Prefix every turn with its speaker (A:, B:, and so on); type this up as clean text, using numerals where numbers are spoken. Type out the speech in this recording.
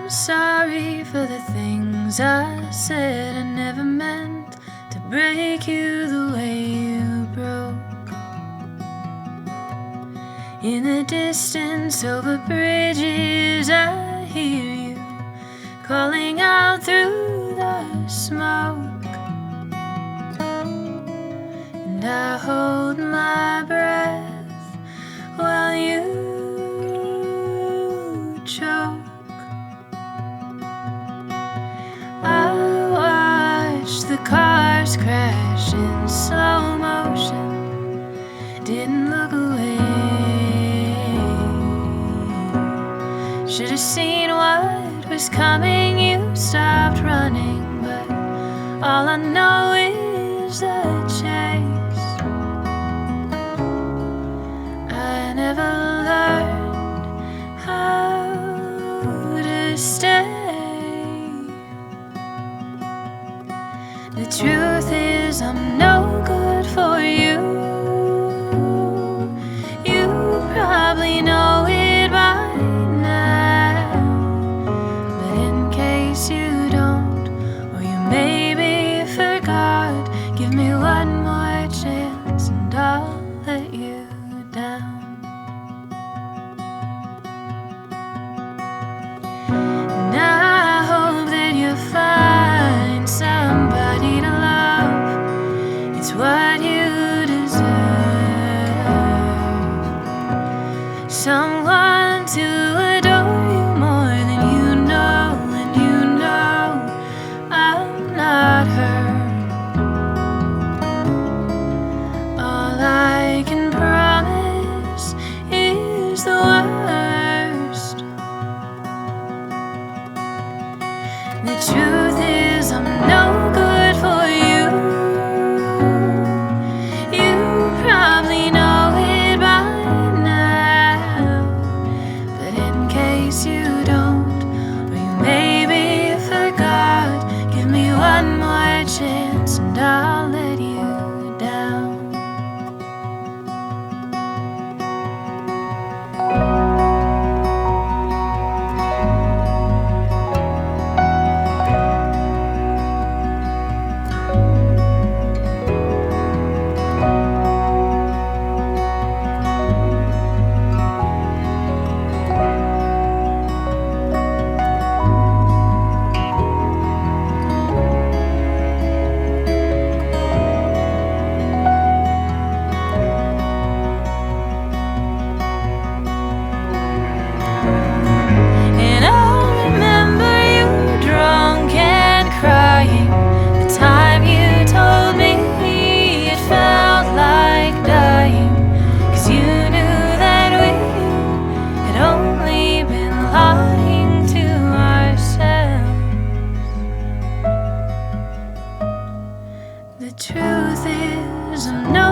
A: I'm sorry for the things I said. I never meant to break you the way you broke. In the distance over bridges, I hear you calling out through the smoke. And I hold my breath while you choke. I watched the cars crash in slow motion, didn't look away. Should have seen what was coming. You stopped running, but all I know is the chase. I never learned how to stay. The truth is I'm no good for you. You probably know it by now, but in case you don't, or you maybe forgot, give me one more chance and I'll let you down. And I hope that you find somebody to love. It's what you deserve. Someone to adore you more than you know, and you know I'm not her. All I can promise is the worst. The truth is I'm no good for you. You probably know it by now, but in case you don't, or you maybe forgot, give me one more chance and I'll let you down. And I remember you drunk and crying the time you told me it felt like dying, 'cause you knew that we had only been lying to ourselves. The truth is I'm no